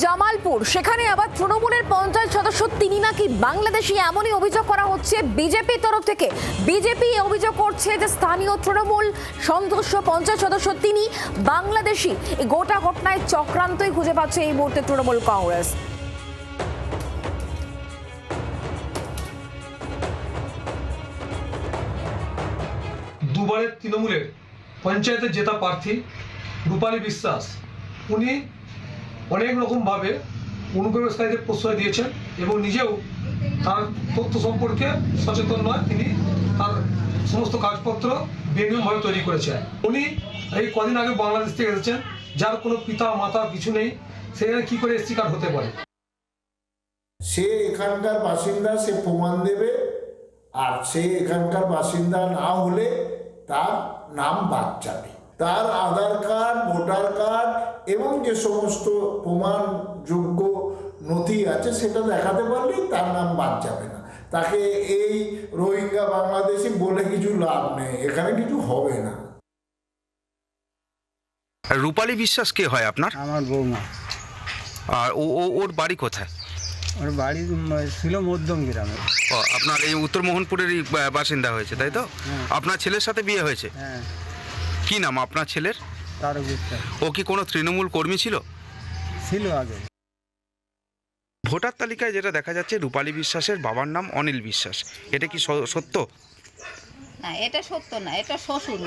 জামালপুর, সেখানে আবার তৃণমূলের পঞ্চায়েত সদস্য তিনি নাকি বাংলাদেশি, এমনই অভিযোগ করা হচ্ছে বিজেপির তরফ থেকে। বিজেপি অভিযোগ করছে যে স্থানীয় তৃণমূল সদস্য, পঞ্চায়েত সদস্য তিনি বাংলাদেশি। এই গোটা ঘটনায় চক্রান্তই খুঁজে পাচ্ছে এই মুহূর্তে তৃণমূল কংগ্রেস। দুবারের তৃণমূলের পঞ্চায়েতের জেতা প্রার্থী রূপালী বিশ্বাস, উনি অনেক রকমভাবে অনুপ্রবেশকারীদের প্রশ্রয় দিয়েছেন এবং নিজেও তার তথ্য সম্পর্কে সচেতন নয়। তিনি তার সমস্ত কাগজপত্র বেনিয়মভাবে তৈরি করেছেন। উনি এই কদিন আগে বাংলাদেশ থেকে এসেছেন, যার কোনো পিতা মাতা কিছু নেই, সেখানে কি করে শিকার হতে পারে? সে এখানকার বাসিন্দা, সে প্রমাণ দেবে। আর সে এখানকার বাসিন্দা না হলে তার নাম বাদ যাবে। তার আধার কার্ড, ভোটার কার্ড এবং যে সমস্ত প্রমাণযোগ্য নথি আছে সেটা দেখাতে পারলেই তার নাম বাদ যাবে না। তাকে এই রোহিঙ্গা বাংলাদেশি বলে কিছু লাভ নেই, এখানে কিছু হবে না। রূপালী বিশ্বাস কে হয় আপনার? আমার বৌমা। আর ওর বাড়ি কোথায়? ওর বাড়ি ছিল মধ্যম গ্রামে। ও, আপনার এই উত্তর মোহনপুরেরই বাসিন্দা হয়েছে, তাই তো? আপনার ছেলের সাথে বিয়ে হয়েছে? হ্যাঁ। কি নাম আপনার ছেলের? তার বিশ্বাস। ও কি কোনো তৃণমূল কর্মী ছিল? ছিল আগে। ভোটার তালিকায় যেটা দেখা যাচ্ছে, রূপালী বিশ্বাসের বাবার নাম অনিল বিশ্বাস, এটা কি সত্য? না, এটা সত্য না, এটা শ্বশুর।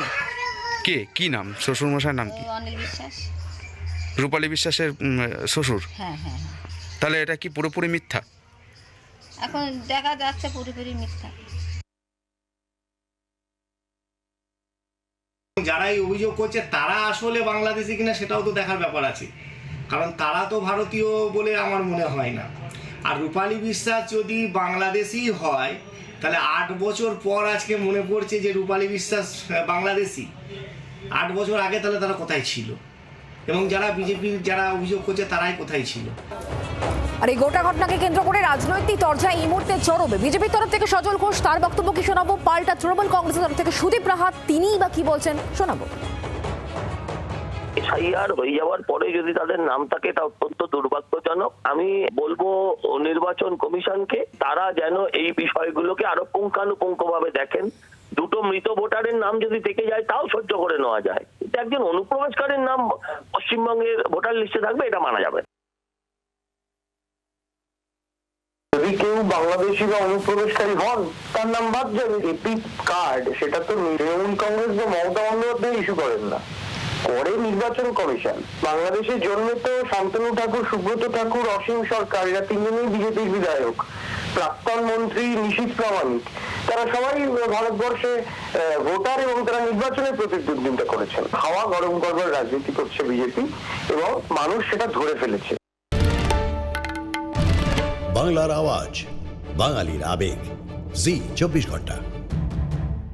কে, কি নাম শ্বশুর মশাইয়ের নাম কি? অনিল বিশ্বাস। রূপালী বিশ্বাসের শ্বশুর? হ্যাঁ হ্যাঁ। তাহলে এটা কি পুরোপুরি মিথ্যা? এখন দেখা যাচ্ছে পুরোপুরি মিথ্যা। যারা এই অভিযোগ করছে তারা আসলে বাংলাদেশি কিনা সেটাও তো দেখার ব্যাপার আছে, কারণ তারা তো ভারতীয় বলে আমার মনে হয় না। আর রূপালী বিশ্বাস যদি বাংলাদেশি হয় তাহলে 8 বছর পর আজকে মনে পড়ছে যে রূপালী বিশ্বাস বাংলাদেশি। 8 বছর আগে তাহলে তারা কোথায় ছিল, এবং যারা বিজেপির যারা অভিযোগ করছে তারাই কোথায় ছিল? আর এই গোটা ঘটনাকে কেন্দ্র করে রাজনৈতিক চর্চা এই মুহূর্তে চরমে। বিজেপির তরফ থেকে সজল ঘোষ, তার বক্তব্য কি শোনাবো। পাল্টা তৃণমূল কংগ্রেসের তরফ থেকে সুদীপ রাহা, তিনিই বা কি বলছেন শোনাবো। এসআইআর হয়ে যাওয়ার পরে যদি তাদের নাম থাকে তা অত্যন্ত দুর্ভাগ্যজনক। আমি বলবো নির্বাচন কমিশনকে, তারা যেন এই বিষয়গুলোকে আরো পুঙ্খানুপুঙ্খভাবে দেখেন। দুটো মৃত ভোটারের নাম যদি থেকে যায় তাও সহ্য করে নেওয়া যায়, কিন্তু একজন অনুপ্রবেশকারীর নাম পশ্চিমবঙ্গের ভোটার লিস্টে থাকবে, এটা মানা যাবে। যদি কেউ বাংলাদেশি বা অনুপ্রবেশকারী হন তার নাম বাদ যাবে। এপিক কার্ড সেটা তো তৃণমূল কংগ্রেস বা মমতা বন্দ্যোপাধ্যায় ইস্যু করেন না, করে নির্বাচন কমিশন। বাংলাদেশের জন্য তো শান্তনু ঠাকুর, সুব্রত ঠাকুর, অসীম সরকার, এরা তিনজনই বিজেপির বিধায়ক। প্রাক্তন মন্ত্রী নিশীথ প্রামাণিক, তারা সবাই ভারতবর্ষে ভোটার এবং তারা নির্বাচনের প্রতিদ্বন্দ্বিতা করেছেন। হাওয়া গরম করবার রাজনীতি করছে বিজেপি এবং মানুষ সেটা ধরে ফেলেছে। বাংলার আওয়াজ, বাঙালির আবেগ, জি 24 ঘন্টা।